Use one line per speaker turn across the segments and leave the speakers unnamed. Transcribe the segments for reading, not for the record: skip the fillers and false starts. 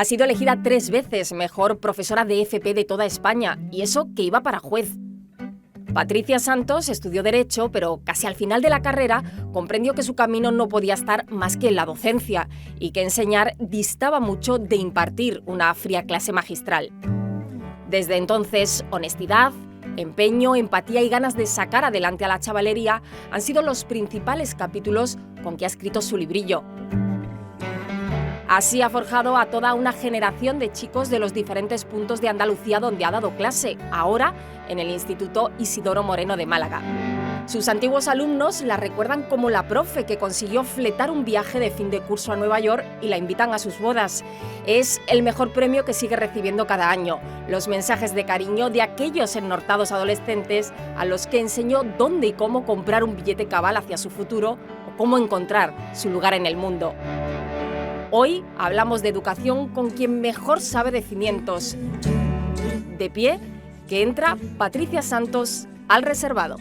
Ha sido elegida 3 veces mejor profesora de FP de toda España, y eso que iba para juez. Patricia Santos estudió Derecho, pero casi al final de la carrera comprendió que su camino no podía estar más que en la docencia y que enseñar distaba mucho de impartir una fría clase magistral. Desde entonces, honestidad, empeño, empatía y ganas de sacar adelante a la chavalería han sido los principales capítulos con que ha escrito su librillo. Así ha forjado a toda una generación de chicos de los diferentes puntos de Andalucía donde ha dado clase, ahora en el Instituto Isidoro Moreno de Málaga. Sus antiguos alumnos la recuerdan como la profe que consiguió fletar un viaje de fin de curso a Nueva York y la invitan a sus bodas. Es el mejor premio que sigue recibiendo cada año. Los mensajes de cariño de aquellos ennortados adolescentes a los que enseñó dónde y cómo comprar un billete cabal hacia su futuro o cómo encontrar su lugar en el mundo. Hoy hablamos de educación con quien mejor sabe de cimientos. De pie, que entra Patricia Santos al reservado.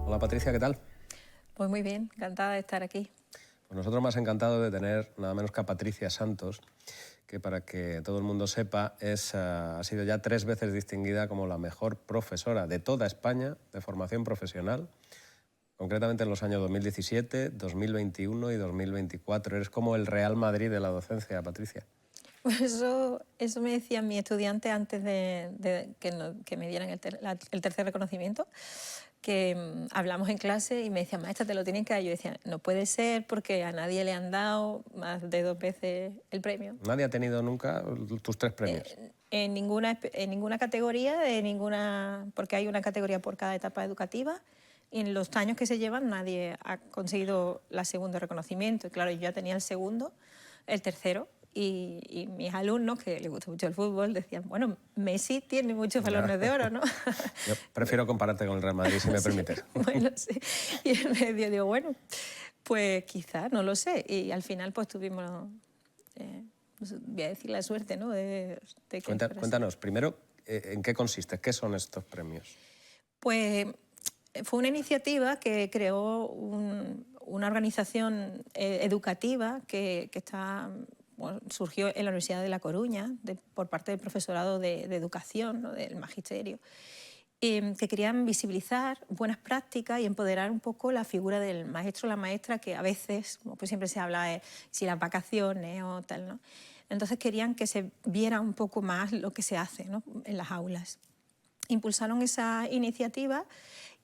Hola Patricia, ¿qué tal?
Pues muy bien, encantada de estar aquí.
Pues nosotros más encantados de tener nada menos que a Patricia Santos, que para que todo el mundo sepa ha sido ya 3 veces distinguida como la mejor profesora de toda España de formación profesional, concretamente en los años 2017, 2021 y 2024. Eres como el Real Madrid de la docencia, Patricia.
Pues eso me decían mis estudiantes antes de que me dieran el tercer reconocimiento, que hablamos en clase y me decían, maestra, te lo tienen que dar. Yo decía, no puede ser porque a nadie le han dado más de 2 veces el premio.
¿Nadie ha tenido nunca tus 3 premios?
En ninguna categoría, porque hay una categoría por cada etapa educativa. Y en los años que se llevan nadie ha conseguido el segundo reconocimiento. Y claro, yo ya tenía el segundo, el tercero. Y mis alumnos, que les gusta mucho el fútbol, decían, bueno, Messi tiene muchos balones de oro, ¿no?
Yo prefiero compararte con el Real Madrid, si me permites.
Bueno, sí. Y en medio digo, bueno, pues quizás, no lo sé. Y al final pues tuvimos, voy a decir la suerte, ¿no?
Cuéntanos, primero, ¿en qué consiste? ¿Qué son estos premios?
Pues fue una iniciativa que creó una organización educativa que surgió en la Universidad de La Coruña por parte del profesorado de educación, ¿no? Del magisterio, que querían visibilizar buenas prácticas y empoderar un poco la figura del maestro o la maestra, que a veces, pues siempre se habla de si las vacaciones o tal, ¿no? Entonces querían que se viera un poco más lo que se hace, ¿no? En las aulas. Impulsaron esa iniciativa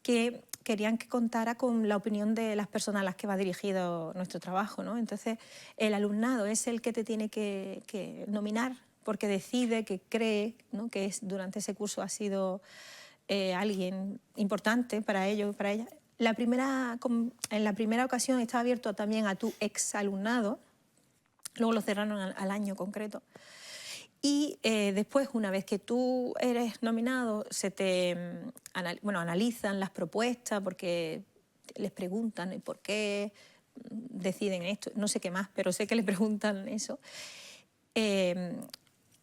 que querían que contara con la opinión de las personas a las que va dirigido nuestro trabajo, ¿no? Entonces, el alumnado es el que te tiene que nominar porque decide, que cree, ¿no? Que durante ese curso ha sido alguien importante para ellos y para ella. En la primera ocasión estaba abierto también a tu exalumnado, luego lo cerraron al año concreto. Y después, una vez que tú eres nominado, analizan las propuestas porque les preguntan por qué deciden esto, no sé qué más, pero sé que les preguntan eso.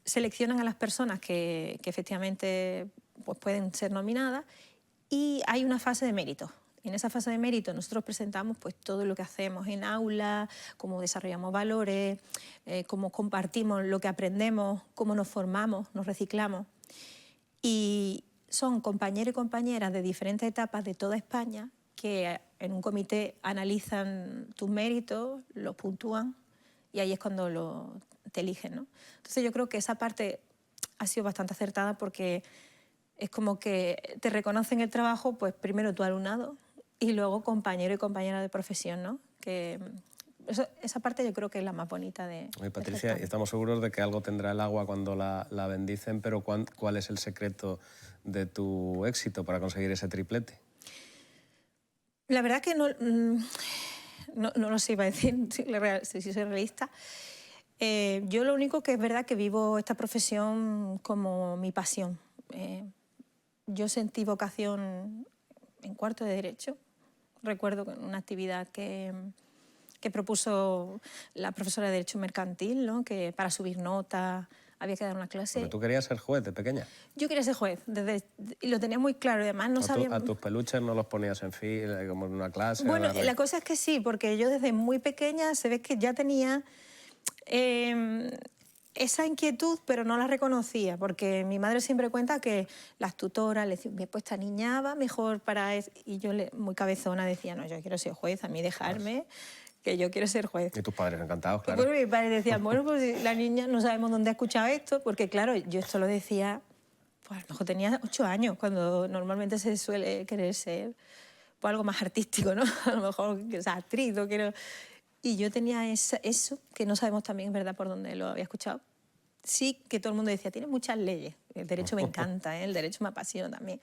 Seleccionan a las personas que efectivamente pues, pueden ser nominadas y hay una fase de mérito. En esa fase de mérito nosotros presentamos pues, todo lo que hacemos en aula, cómo desarrollamos valores, cómo compartimos lo que aprendemos, cómo nos formamos, nos reciclamos. Y son compañeros y compañeras de diferentes etapas de toda España que en un comité analizan tus méritos, los puntúan y ahí es cuando te eligen, ¿no? Entonces yo creo que esa parte ha sido bastante acertada porque es como que te reconocen el trabajo, pues primero tu alumnado y luego compañero y compañera de profesión, ¿no? Que esa parte yo creo que es la más bonita de...
Oye, Patricia, y estamos seguros de que algo tendrá el agua cuando la bendicen, pero ¿cuál es el secreto de tu éxito para conseguir ese triplete?
La verdad que no lo sé, iba a decir, si soy realista. Yo lo único que es verdad que vivo esta profesión como mi pasión. Yo sentí vocación en cuarto de Derecho. Recuerdo una actividad que propuso la profesora de Derecho Mercantil, ¿no? Que para subir notas había que dar una clase.
Porque tú querías ser juez de pequeña.
Yo quería ser juez, y lo tenía muy claro. Además, no sabía...
¿A tus peluches no los ponías en fila, como en una clase?
Bueno, la cosa es que sí, porque yo desde muy pequeña se ve que ya tenía esa inquietud, pero no la reconocía, porque mi madre siempre cuenta que las tutoras le decían, pues esta niña va mejor para... Y yo, muy cabezona, decía, no, yo quiero ser juez, a mí dejarme, que yo quiero ser juez.
Y tus padres encantados, claro.
Pues mi padre decía, bueno, pues la niña no sabemos dónde ha escuchado esto, porque claro, yo esto lo decía, pues a lo mejor tenía 8 años, cuando normalmente se suele querer ser pues, algo más artístico, ¿no? A lo mejor, o sea, actriz, no quiero... Y yo tenía eso, que no sabemos también, es verdad, por dónde lo había escuchado. Sí que todo el mundo decía, tiene muchas leyes, el derecho me encanta, el derecho me apasiona también.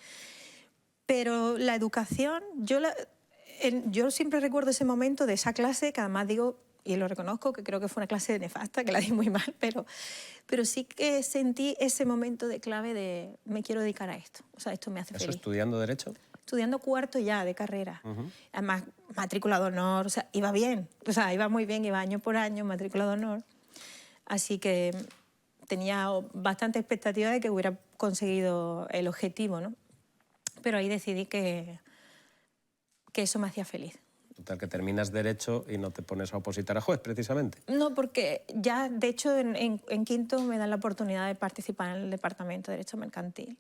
Pero la educación, yo siempre recuerdo ese momento de esa clase, que además digo, y lo reconozco, que creo que fue una clase nefasta, que la di muy mal, pero sí que sentí ese momento de clave de me quiero dedicar a esto. O sea, esto me hace feliz.
¿Eso estudiando Derecho?
Estudiando cuarto ya de carrera. Además, matrícula de honor, o sea, iba bien. O sea, iba muy bien, iba año por año, matrícula de honor. Así que tenía bastante expectativa de que hubiera conseguido el objetivo, ¿no? Pero ahí decidí que eso me hacía feliz.
Total, que terminas Derecho y no te pones a opositar a juez, precisamente.
No, porque ya, de hecho, en quinto me dan la oportunidad de participar en el Departamento de Derecho Mercantil.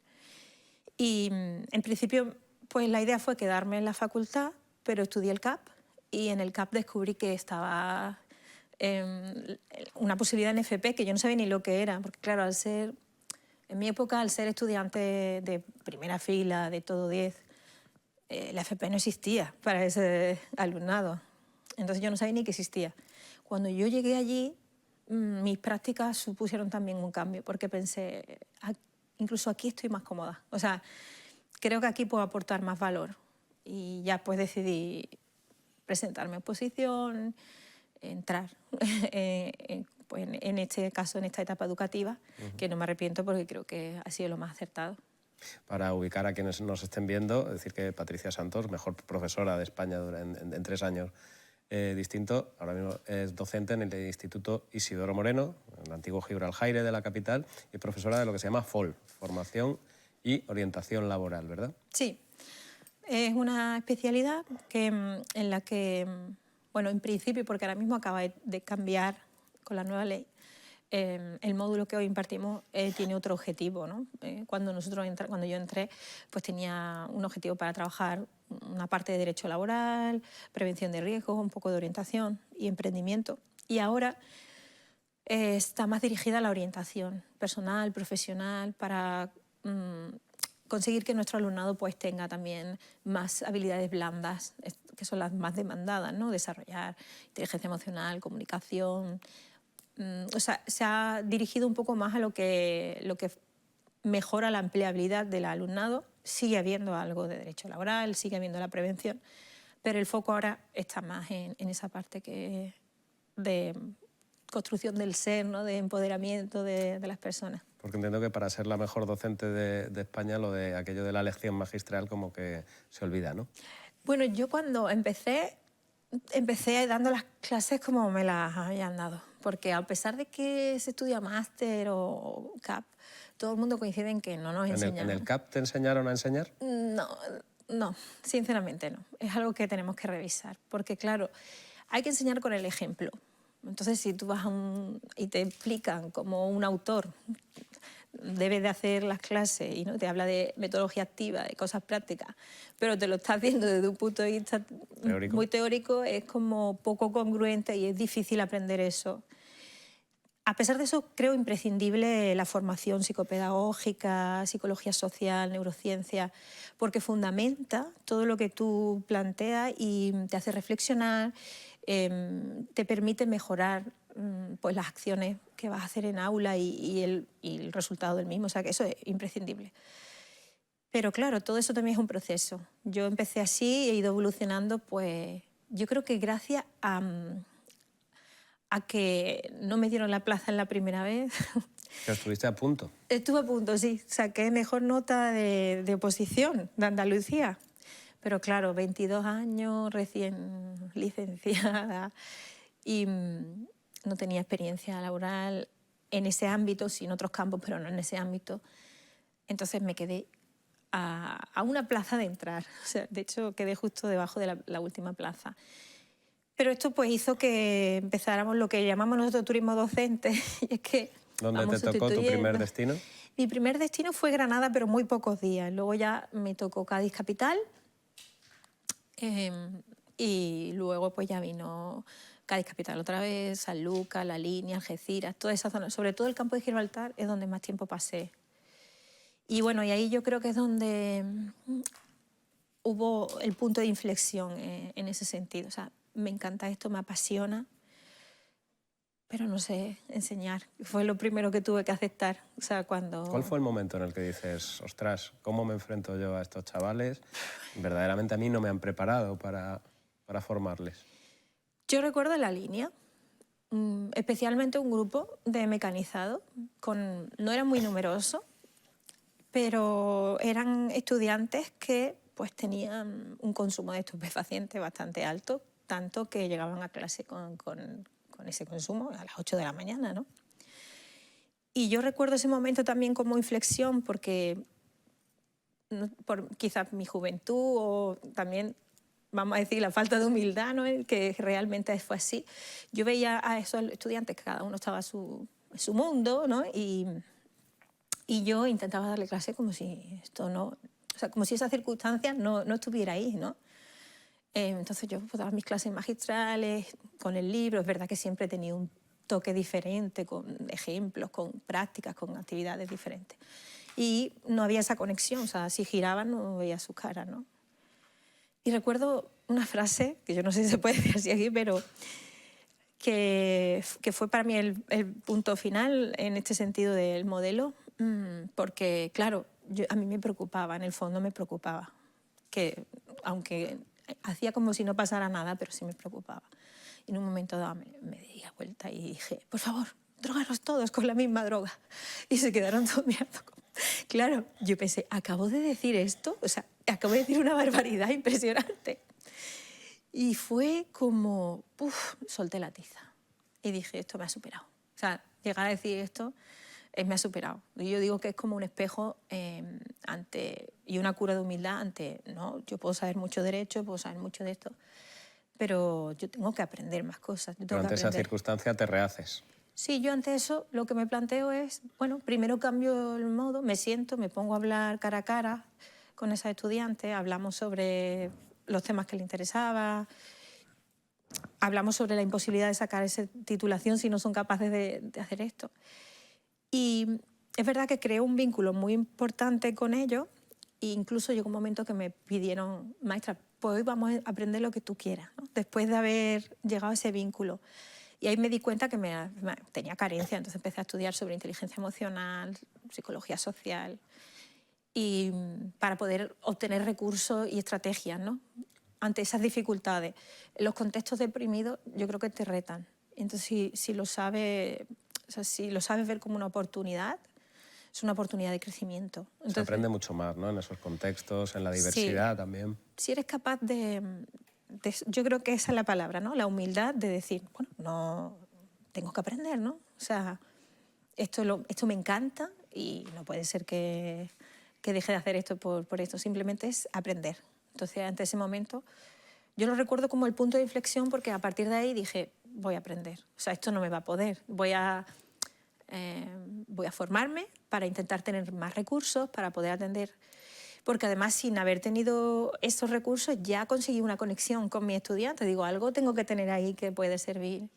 Y, en principio, pues la idea fue quedarme en la facultad, pero estudié el CAP y en el CAP descubrí que estaba una posibilidad en FP que yo no sabía ni lo que era, porque claro, en mi época, al ser estudiante de primera fila, de todo 10, la FP no existía para ese alumnado. Entonces yo no sabía ni que existía. Cuando yo llegué allí, mis prácticas supusieron también un cambio, porque pensé, incluso aquí estoy más cómoda. O sea, creo que aquí puedo aportar más valor. Y ya pues decidí presentarme a oposición, entrar pues en este caso, en esta etapa educativa, que no me arrepiento porque creo que ha sido lo más acertado.
Para ubicar a quienes nos estén viendo, decir que Patricia Santos, mejor profesora de España en 3 años distintos, ahora mismo es docente en el Instituto Isidoro Moreno, en el antiguo Gibraltar de la capital, y profesora de lo que se llama FOL, Formación y Orientación Laboral, ¿verdad?
Sí, es una especialidad en la que, bueno, en principio, porque ahora mismo acaba de cambiar con la nueva ley, el módulo que hoy impartimos tiene otro objetivo, ¿no? Cuando yo entré, pues tenía un objetivo para trabajar una parte de derecho laboral, prevención de riesgos, un poco de orientación y emprendimiento. Y ahora está más dirigida a la orientación personal, profesional, para conseguir que nuestro alumnado pues tenga también más habilidades blandas, que son las más demandadas, ¿no? Desarrollar inteligencia emocional, comunicación. O sea, se ha dirigido un poco más a lo que mejora la empleabilidad del alumnado. Sigue habiendo algo de derecho laboral, sigue habiendo la prevención, pero el foco ahora está más en esa parte de construcción del ser, ¿no? De empoderamiento de las personas.
Porque entiendo que para ser la mejor docente de España, aquello de la lección magistral como que se olvida, ¿no?
Bueno, yo cuando empecé dando las clases como me las habían dado, porque a pesar de que se estudia máster o CAP, todo el mundo coincide en que no nos enseñan.
¿En el CAP te enseñaron a enseñar?
No, sinceramente no. Es algo que tenemos que revisar, porque claro, hay que enseñar con el ejemplo. Entonces, si tú vas y te explican como un autor debe de hacer las clases y no te habla de metodología activa, de cosas prácticas, pero te lo está haciendo desde un punto de vista muy teórico, es como poco congruente y es difícil aprender eso. A pesar de eso, creo imprescindible la formación psicopedagógica, psicología social, neurociencia, porque fundamenta todo lo que tú planteas y te hace reflexionar, te permite mejorar pues las acciones que vas a hacer en aula y el resultado del mismo. O sea, que eso es imprescindible. Pero claro, todo eso también es un proceso. Yo empecé así y he ido evolucionando pues yo creo que gracias a que no me dieron la plaza en la primera vez.
Que estuviste a punto.
Estuve a punto, sí. Saqué mejor nota de oposición de Andalucía. Pero claro, 22 años, recién licenciada y no tenía experiencia laboral en ese ámbito, sí en otros campos, pero no en ese ámbito. Entonces me quedé a una plaza de entrar. O sea, de hecho, quedé justo debajo de la última plaza. Pero esto pues hizo que empezáramos lo que llamamos nosotros turismo docente. Y es que
¿Dónde te tocó tu primer destino?
Mi primer destino fue Granada, pero muy pocos días. Luego ya me tocó Cádiz capital. Y luego pues ya vino Cádiz capital otra vez, Sanlúcar, La Línea, Algeciras, toda esa zona. Sobre todo el campo de Gibraltar es donde más tiempo pasé. Y bueno, y ahí yo creo que es donde hubo el punto de inflexión en ese sentido. O sea, me encanta esto, me apasiona, pero no sé enseñar. Fue lo primero que tuve que aceptar. O sea, cuando...
¿Cuál fue el momento en el que dices, ostras, ¿cómo me enfrento yo a estos chavales? Verdaderamente a mí no me han preparado para formarles.
Yo recuerdo La Línea, especialmente un grupo de mecanizado, no era muy numeroso, pero eran estudiantes que pues, tenían un consumo de estupefacientes bastante alto, tanto que llegaban a clase con ese consumo a las 8 de la mañana, ¿no? Y yo recuerdo ese momento también como inflexión porque por quizás mi juventud o también, vamos a decir, la falta de humildad, ¿no? Que realmente fue así. Yo veía a esos estudiantes que cada uno estaba en su mundo, ¿no? Y yo intentaba darle clase como si esto no... O sea, como si esa circunstancia no estuviera ahí, ¿no? Entonces yo pues, daba mis clases magistrales con el libro. Es verdad que siempre he tenido un toque diferente, con ejemplos, con prácticas, con actividades diferentes. Y no había esa conexión, o sea, si giraban no veía sus caras, ¿no? Y recuerdo una frase, que yo no sé si se puede decir así aquí, pero que fue para mí el punto final en este sentido del modelo, porque, claro, a mí me preocupaba, en el fondo me preocupaba, que aunque hacía como si no pasara nada, pero sí me preocupaba. Y en un momento dado me di la vuelta y dije, por favor, drogaros todos con la misma droga. Y se quedaron todos mirando. Claro, yo pensé, acabo de decir esto, o sea, acabo de decir una barbaridad impresionante. Y fue como, solté la tiza. Y dije, esto me ha superado. O sea, llegar a decir esto me ha superado. Y yo digo que es como un espejo y una cura de humildad ante, ¿no? Yo puedo saber mucho derecho, puedo saber mucho de esto, pero yo tengo que aprender más cosas.
Pero ante esa circunstancia te rehaces.
Sí, yo ante eso lo que me planteo es, bueno, primero cambio el modo, me siento, me pongo a hablar cara a cara con esa estudiante, hablamos sobre los temas que le interesaba, hablamos sobre la imposibilidad de sacar esa titulación si no son capaces de hacer esto. Y es verdad que creé un vínculo muy importante con ellos e incluso llegó un momento que me pidieron, maestra, pues hoy vamos a aprender lo que tú quieras, ¿no? Después de haber llegado a ese vínculo. Y ahí me di cuenta que tenía carencia, entonces empecé a estudiar sobre inteligencia emocional, psicología social, y para poder obtener recursos y estrategias, ¿no? Ante esas dificultades. Los contextos deprimidos yo creo que te retan. Entonces, si lo sabes ver como una oportunidad, es una oportunidad de crecimiento. Entonces,
se aprende mucho más, ¿no? En esos contextos, en la diversidad también.
Si eres capaz yo creo que esa es la palabra, ¿no? La humildad de decir, bueno, no tengo que aprender, ¿no? O sea, esto me encanta y no puede ser que deje de hacer esto por esto. Simplemente es aprender. Entonces, ante ese momento, yo lo recuerdo como el punto de inflexión porque a partir de ahí dije, voy a aprender. O sea, esto no me va a poder. Voy a formarme para intentar tener más recursos, para poder atender. Porque además, sin haber tenido esos recursos, ya conseguí una conexión con mi estudiante. Digo, algo tengo que tener ahí que puede servir.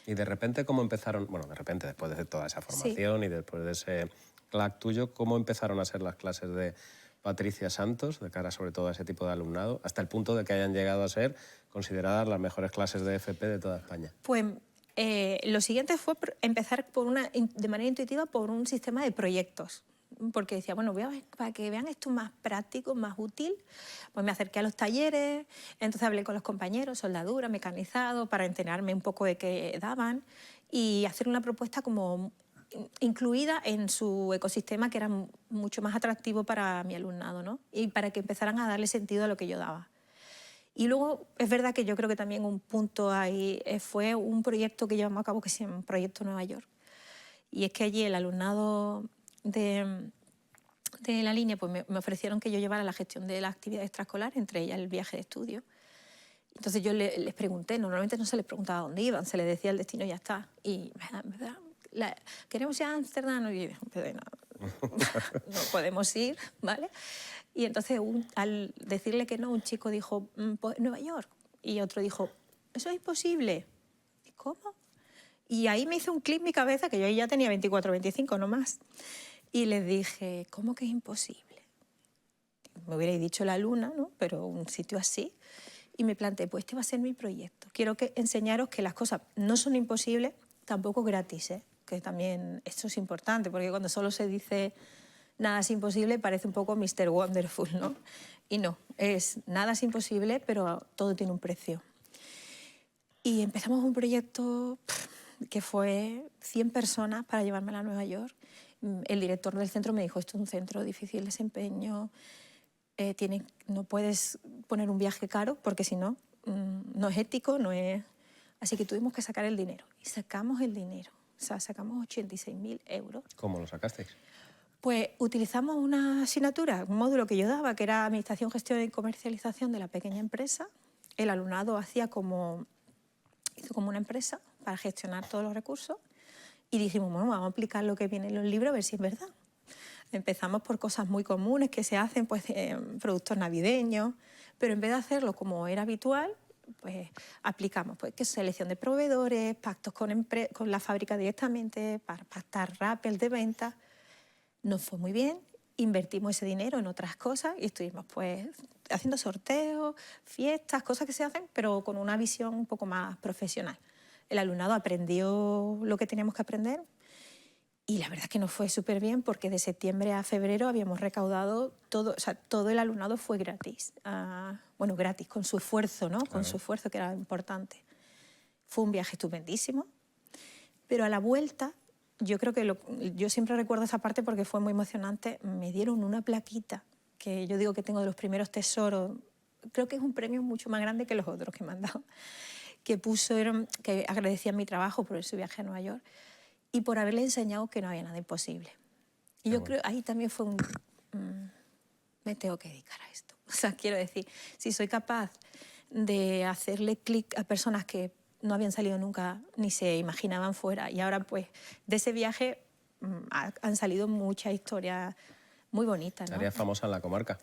Y de repente, ¿cómo empezaron? Bueno, de repente, después de toda esa formación y después de ese clac tuyo, ¿cómo empezaron a ser las clases de Patricia Santos, de cara sobre todo a ese tipo de alumnado, hasta el punto de que hayan llegado a ser consideradas las mejores clases de FP de toda España?
Pues lo siguiente fue empezar de manera intuitiva por un sistema de proyectos. porque decía, bueno, voy a ver, para que vean esto más práctico, más útil, pues me acerqué a los talleres, entonces hablé con los compañeros, soldadura, mecanizado, para enterarme un poco de qué daban y hacer una propuesta como incluida en su ecosistema, que era mucho más atractivo para mi alumnado, ¿no? Y para que empezaran a darle sentido a lo que yo daba. Y luego es verdad que yo creo que también un punto ahí fue un proyecto que llevamos a cabo que se llama Proyecto Nueva York. Y es que allí el alumnado de la línea pues me ofrecieron que yo llevara la gestión de la actividad extraescolar, entre ellas el viaje de estudio. Entonces yo les pregunté, normalmente no se les preguntaba dónde iban, se les decía el destino y ya está. Y queremos ir a Ámsterdam, y yo dije, no podemos ir, ¿vale? Y entonces al decirle que no, un chico dijo, pues Nueva York. Y otro dijo, eso es imposible. ¿Y cómo? Y ahí me hizo un clic en mi cabeza, que yo ahí ya tenía 24, 25, no más. Y les dije, ¿cómo que es imposible? Me hubierais dicho la luna, ¿no? Pero un sitio así. Y me planteé, pues este va a ser mi proyecto. Quiero enseñaros que las cosas no son imposibles, tampoco gratis, ¿eh? Que también esto es importante, porque cuando solo se dice nada es imposible parece un poco Mr. Wonderful, ¿no? Y no, nada es imposible, pero todo tiene un precio. Y empezamos un proyecto que fue 100 personas para llevármela a Nueva York. El director del centro me dijo, esto es un centro de difícil desempeño, no puedes poner un viaje caro porque si no, no es ético, no es... Así que tuvimos que sacar el dinero. Y sacamos el dinero. O sea, sacamos 86.000 euros.
¿Cómo lo sacasteis?
Pues utilizamos una asignatura, un módulo que yo daba, que era Administración, Gestión y Comercialización de la pequeña empresa. El alumnado hizo como una empresa para gestionar todos los recursos y dijimos, bueno, vamos a aplicar lo que viene en los libros a ver si es verdad. Empezamos por cosas muy comunes que se hacen, pues productos navideños, pero en vez de hacerlo como era habitual, pues aplicamos pues, selección de proveedores, pactos con la fábrica directamente, para pactar rappels de venta. Nos fue muy bien, invertimos ese dinero en otras cosas y estuvimos pues haciendo sorteos, fiestas, cosas que se hacen, pero con una visión un poco más profesional. El alumnado aprendió lo que teníamos que aprender y la verdad es que nos fue súper bien porque de septiembre a febrero habíamos recaudado todo, o sea, todo el alumnado fue gratis. Bueno, gratis, con su esfuerzo, ¿no? Claro. Con su esfuerzo, que era importante. Fue un viaje estupendísimo, pero a la vuelta, yo creo que yo siempre recuerdo esa parte porque fue muy emocionante, me dieron una plaquita, que yo digo que tengo de los primeros tesoros, creo que es un premio mucho más grande que los otros que me han dado, que agradecían mi trabajo por ese viaje a Nueva York y por haberle enseñado que no había nada imposible. Y yo creo ahí también fue me tengo que dedicar a esto. O sea, quiero decir, si soy capaz de hacerle clic a personas que no habían salido nunca ni se imaginaban fuera y ahora pues de ese viaje han salido muchas historias muy bonitas, ¿no?
Sería famosa en la comarca.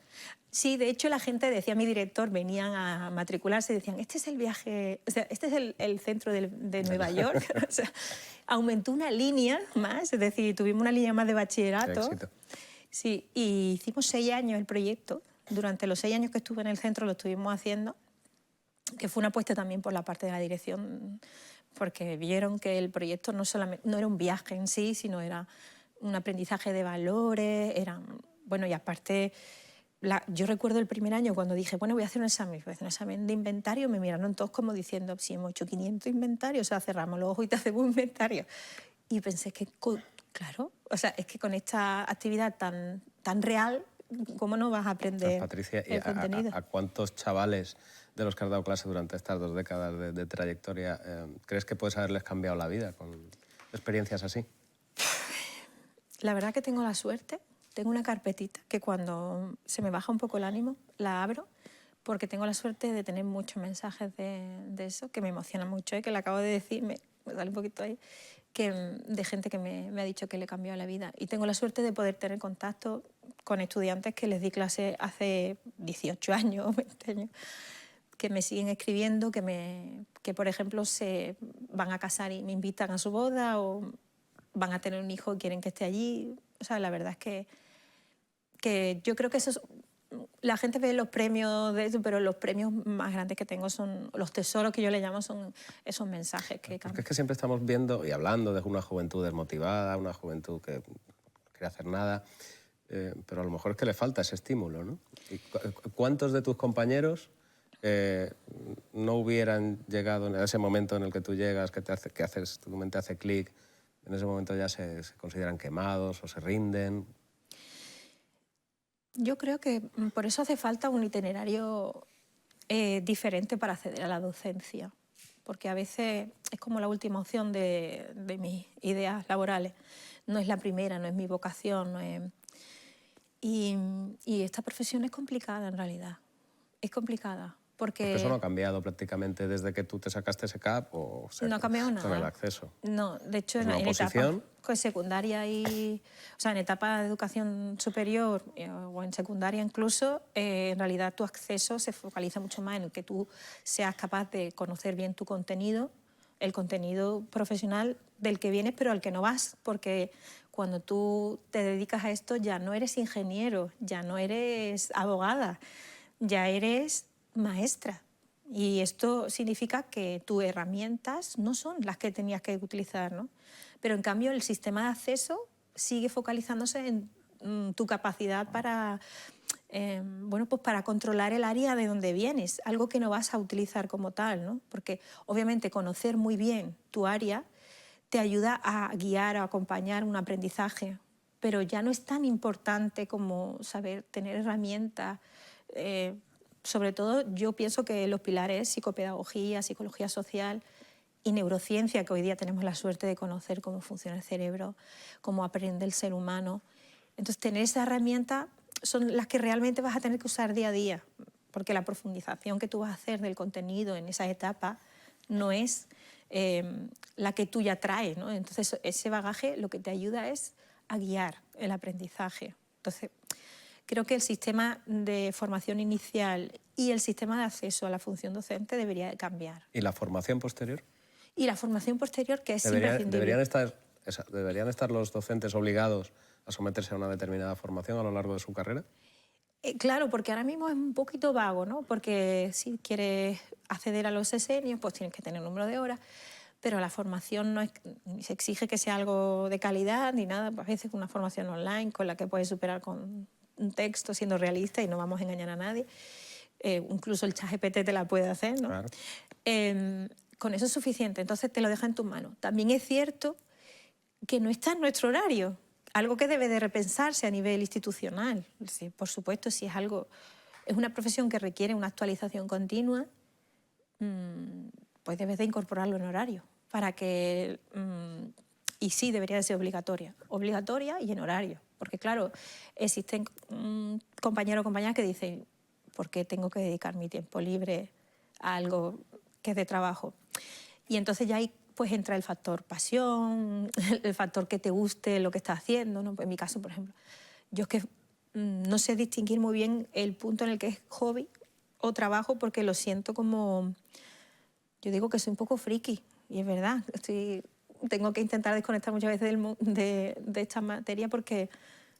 Sí, de hecho la gente decía, mi director, venían a matricularse y decían, este es el viaje, o sea, este es el centro de Nueva York. O sea, aumentó una línea más, es decir, tuvimos una línea más de bachillerato.
Qué éxito.
Sí, y hicimos 6 años el proyecto. Durante los 6 años que estuve en el centro lo estuvimos haciendo, que fue una apuesta también por la parte de la dirección, porque vieron que el proyecto no era un viaje en sí, sino era un aprendizaje de valores, bueno, y aparte, yo recuerdo el primer año cuando dije, bueno, voy a hacer un examen de inventario, me miraron todos como diciendo, si hemos hecho 500 inventarios, o sea, cerramos los ojos y te hacemos un inventario. Y pensé que, claro, o sea, es que con esta actividad tan real, ¿cómo no vas a aprender
Patricia,
el contenido?
¿A cuántos chavales de los que has dado clase durante estas 2 décadas de trayectoria crees que puedes haberles cambiado la vida con experiencias así?
La verdad que tengo la suerte, tengo una carpetita que cuando se me baja un poco el ánimo la abro porque tengo la suerte de tener muchos mensajes de eso, que me emociona mucho, que le acabo de decir, me sale un poquito ahí, de gente que me ha dicho que le cambió la vida. Y tengo la suerte de poder tener contacto con estudiantes que les di clase hace 18 años, 20 años, que me siguen escribiendo, que por ejemplo se van a casar y me invitan a su boda o van a tener un hijo y quieren que esté allí. O sea, la verdad es que yo creo que eso es, la gente ve los premios de eso, pero los premios más grandes que tengo son, los tesoros que yo le llamo, son esos mensajes que cambian.
Porque es que siempre estamos viendo y hablando de una juventud desmotivada, una juventud que no quiere hacer nada, pero a lo mejor es que le falta ese estímulo, ¿no? ¿Y cuántos de tus compañeros no hubieran llegado en ese momento en el que tú llegas, tu mente hace clic, en ese momento ya se consideran quemados o se rinden?
Yo creo que por eso hace falta un itinerario diferente para acceder a la docencia, porque a veces es como la última opción de mis ideas laborales. No es la primera, no es mi vocación, no es... Y esta profesión es complicada en realidad, es complicada.
Porque eso no ha cambiado prácticamente desde que tú te sacaste ese CAP o sea,
no ha cambiado
con el
nada.
acceso.
No, de hecho
¿Es
en
una oposición?
etapa pues, secundaria y... O sea, en etapa de educación superior o en secundaria incluso, en realidad tu acceso se focaliza mucho más en que tú seas capaz de conocer bien tu contenido, el contenido profesional del que vienes pero al que no vas, porque cuando tú te dedicas a esto ya no eres ingeniero, ya no eres abogada, ya eres maestra. Y esto significa que tus herramientas no son las que tenías que utilizar, ¿no? Pero en cambio el sistema de acceso sigue focalizándose en tu capacidad para, bueno, pues para controlar el área de donde vienes, algo que no vas a utilizar como tal, ¿no? Porque obviamente conocer muy bien tu área te ayuda a guiar, a acompañar un aprendizaje, pero ya no es tan importante como saber tener herramientas. Sobre todo yo pienso que los pilares psicopedagogía, psicología social y neurociencia, que hoy día tenemos la suerte de conocer cómo funciona el cerebro, cómo aprende el ser humano. Entonces tener esa herramienta son las que realmente vas a tener que usar día a día, porque la profundización que tú vas a hacer del contenido en esa etapa no es la que tú ya traes, ¿no? Entonces ese bagaje lo que te ayuda es a guiar el aprendizaje. Entonces creo que el sistema de formación inicial y el sistema de acceso a la función docente debería de cambiar.
¿Y la formación posterior?
Y la formación posterior, que es imprescindible.
¿Deberían estar los docentes obligados a someterse a una determinada formación a lo largo de su carrera?
Claro, porque ahora mismo es un poquito vago, ¿no? Porque si quieres acceder a los sesenios, pues tienes que tener un número de horas, pero la formación no es, ni se exige que sea algo de calidad ni nada, pues a veces una formación online con la que puedes superar con un texto siendo realista y no vamos a engañar a nadie. Incluso el ChatGPT te la puede hacer, ¿no?
Claro.
Con eso es suficiente, entonces te lo deja en tus manos. También es cierto que no está en nuestro horario, algo que debe de repensarse a nivel institucional. Sí, por supuesto, si es algo, es una profesión que requiere una actualización continua, pues debes de incorporarlo en horario para que... y sí, debería de ser obligatoria y en horario. Porque claro, existen compañeros o compañeras que dicen, ¿por qué tengo que dedicar mi tiempo libre a algo que es de trabajo? Y entonces ya ahí pues entra el factor pasión, el factor que te guste lo que estás haciendo, ¿no? En mi caso, por ejemplo, yo es que no sé distinguir muy bien el punto en el que es hobby o trabajo porque lo siento como... Yo digo que soy un poco friki, y es verdad, tengo que intentar desconectar muchas veces de esta materia porque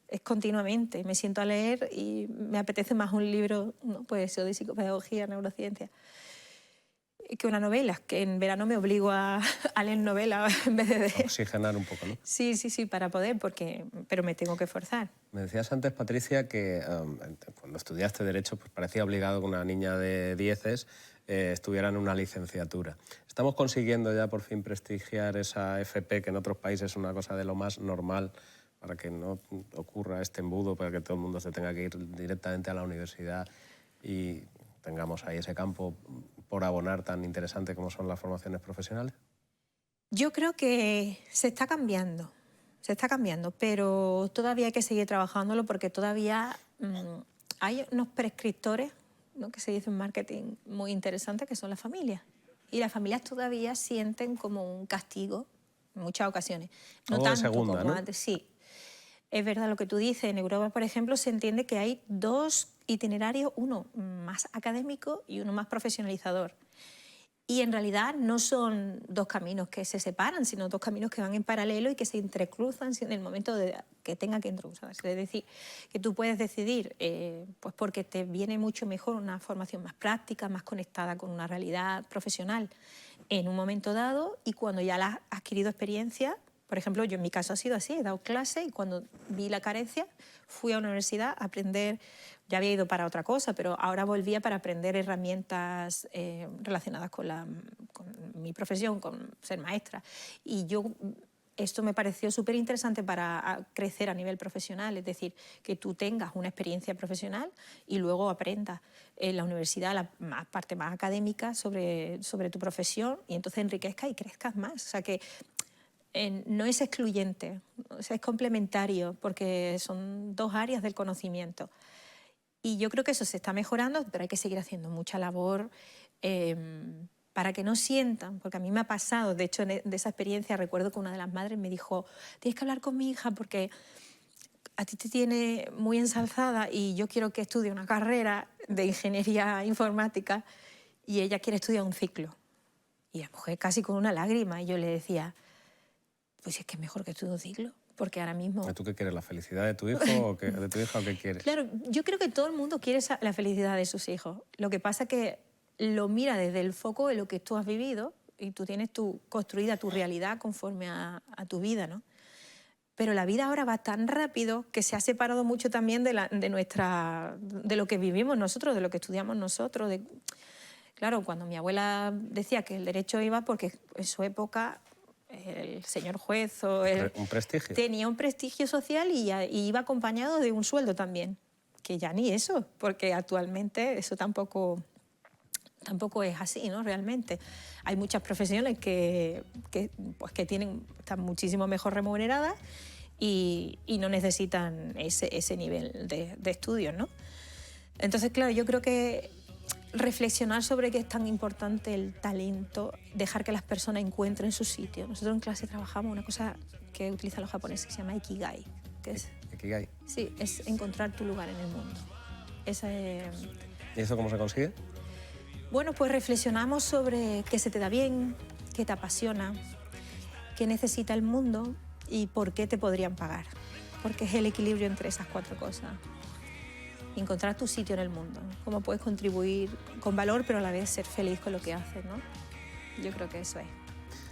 es continuamente. Me siento a leer y me apetece más un libro, ¿no? Pues eso de psicopedagogía, neurociencia, que una novela, que en verano me obligo a leer novela en vez de...
Oxigenar un poco, ¿no?
Sí, para poder, pero me tengo que forzar.
Me decías antes, Patricia, que cuando estudiaste Derecho pues parecía obligado que una niña de 10 estuviera en una licenciatura. Estamos consiguiendo ya por fin prestigiar esa FP, que en otros países es una cosa de lo más normal, para que no ocurra este embudo, para que todo el mundo se tenga que ir directamente a la universidad y tengamos ahí ese campo por abonar tan interesante como son las formaciones profesionales?
Yo creo que se está cambiando, pero todavía hay que seguir trabajándolo porque todavía hay unos prescriptores, ¿no?, que se dice en marketing muy interesantes, que son las familias. Y las familias todavía sienten como un castigo en muchas ocasiones. No tanto
segunda,
como
¿no?
antes, sí. Es verdad lo que tú dices, en Europa, por ejemplo, se entiende que hay dos itinerarios, uno más académico y uno más profesionalizador. Y en realidad no son dos caminos que se separan, sino dos caminos que van en paralelo y que se entrecruzan en el momento que tenga que entrecruzarse. Es decir, que tú puedes decidir, pues porque te viene mucho mejor una formación más práctica, más conectada con una realidad profesional en un momento dado, y cuando ya la has adquirido experiencia, Por ejemplo, yo en mi caso ha sido así, he dado clase y cuando vi la carencia fui a una universidad a aprender, ya había ido para otra cosa, pero ahora volvía para aprender herramientas relacionadas con mi profesión, con ser maestra. Y esto me pareció súper interesante para crecer a nivel profesional, es decir, que tú tengas una experiencia profesional y luego aprendas en la universidad la parte más académica sobre tu profesión y entonces enriquezcas y crezcas más. O sea que no es excluyente, o sea, es complementario porque son dos áreas del conocimiento. Y yo creo que eso se está mejorando, pero hay que seguir haciendo mucha labor para que no sientan, porque a mí me ha pasado, de hecho, de esa experiencia recuerdo que una de las madres me dijo, tienes que hablar con mi hija porque a ti te tiene muy ensalzada y yo quiero que estudie una carrera de ingeniería informática y ella quiere estudiar un ciclo. Y la mujer casi con una lágrima y yo le decía, pues es que es mejor que estudie un ciclo, porque ahora mismo...
¿Tú qué quieres, la felicidad de tu hijo o de tu hija o qué quieres?
Claro, yo creo que todo el mundo quiere la felicidad de sus hijos. Lo que pasa es que lo mira desde el foco de lo que tú has vivido y tú tienes construida tu realidad conforme a tu vida, ¿no? Pero la vida ahora va tan rápido que se ha separado mucho también de lo que vivimos nosotros, de lo que estudiamos nosotros. Claro, cuando mi abuela decía que el derecho iba porque en su época el señor juez
un prestigio.
Tenía un prestigio social y iba acompañado de un sueldo también, que ya ni eso, porque actualmente eso tampoco es así, ¿no? Realmente. Hay muchas profesiones que están muchísimo mejor remuneradas y no necesitan ese nivel de estudios, ¿no? Entonces, claro, yo creo que reflexionar sobre qué es tan importante el talento, dejar que las personas encuentren su sitio. Nosotros en clase trabajamos una cosa que utilizan los japoneses que se llama ikigai.
¿Ikigai?
Sí, es encontrar tu lugar en el mundo.
¿Y eso cómo se consigue?
Bueno, pues reflexionamos sobre qué se te da bien, qué te apasiona, qué necesita el mundo y por qué te podrían pagar. Porque es el equilibrio entre esas cuatro cosas. Encontrar tu sitio en el mundo, cómo puedes contribuir con valor, pero a la vez ser feliz con lo que haces, ¿no? Yo creo que eso es.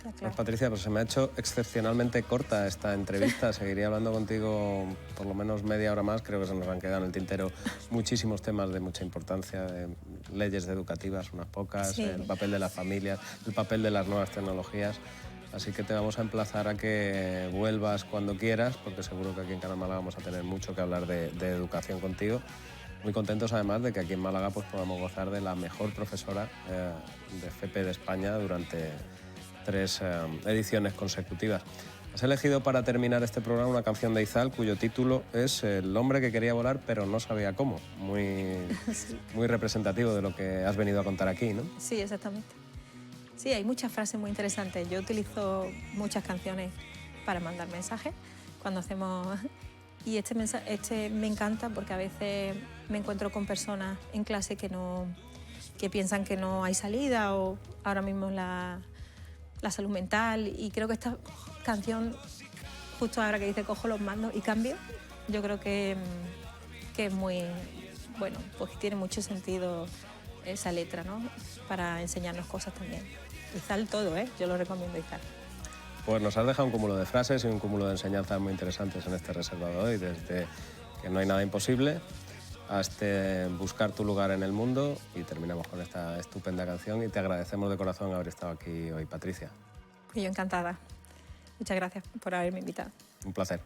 Claro.
Pues, Patricia, pues se me ha hecho excepcionalmente corta esta entrevista. Seguiría hablando contigo por lo menos media hora más. Creo que se nos han quedado en el tintero muchísimos temas de mucha importancia, de leyes educativas, unas pocas, sí, el papel de las familias, el papel de las nuevas tecnologías. Así que te vamos a emplazar a que vuelvas cuando quieras, porque seguro que aquí en Canal Málaga vamos a tener mucho que hablar de educación contigo. Muy contentos además de que aquí en Málaga pues, podamos gozar de la mejor profesora de FP de España durante 3 ediciones consecutivas. Has elegido para terminar este programa una canción de Izal cuyo título es El hombre que quería volar pero no sabía cómo.
Sí.
Muy representativo de lo que has venido a contar aquí, ¿no?
Sí, exactamente. Sí, hay muchas frases muy interesantes. Yo utilizo muchas canciones para mandar mensajes cuando hacemos... Y este me encanta porque a veces me encuentro con personas en clase que piensan que no hay salida o ahora mismo la salud mental. Y creo que esta canción, justo ahora que dice cojo los mandos y cambio, yo creo que es muy... Bueno, pues tiene mucho sentido esa letra, ¿no? Para enseñarnos cosas también. Izal todo, ¿eh? Yo lo recomiendo Izal.
Pues nos has dejado un cúmulo de frases y un cúmulo de enseñanzas muy interesantes en este reservado hoy, desde que no hay nada imposible hasta buscar tu lugar en el mundo, y terminamos con esta estupenda canción y te agradecemos de corazón haber estado aquí hoy, Patricia.
Y yo encantada. Muchas gracias por haberme invitado.
Un placer.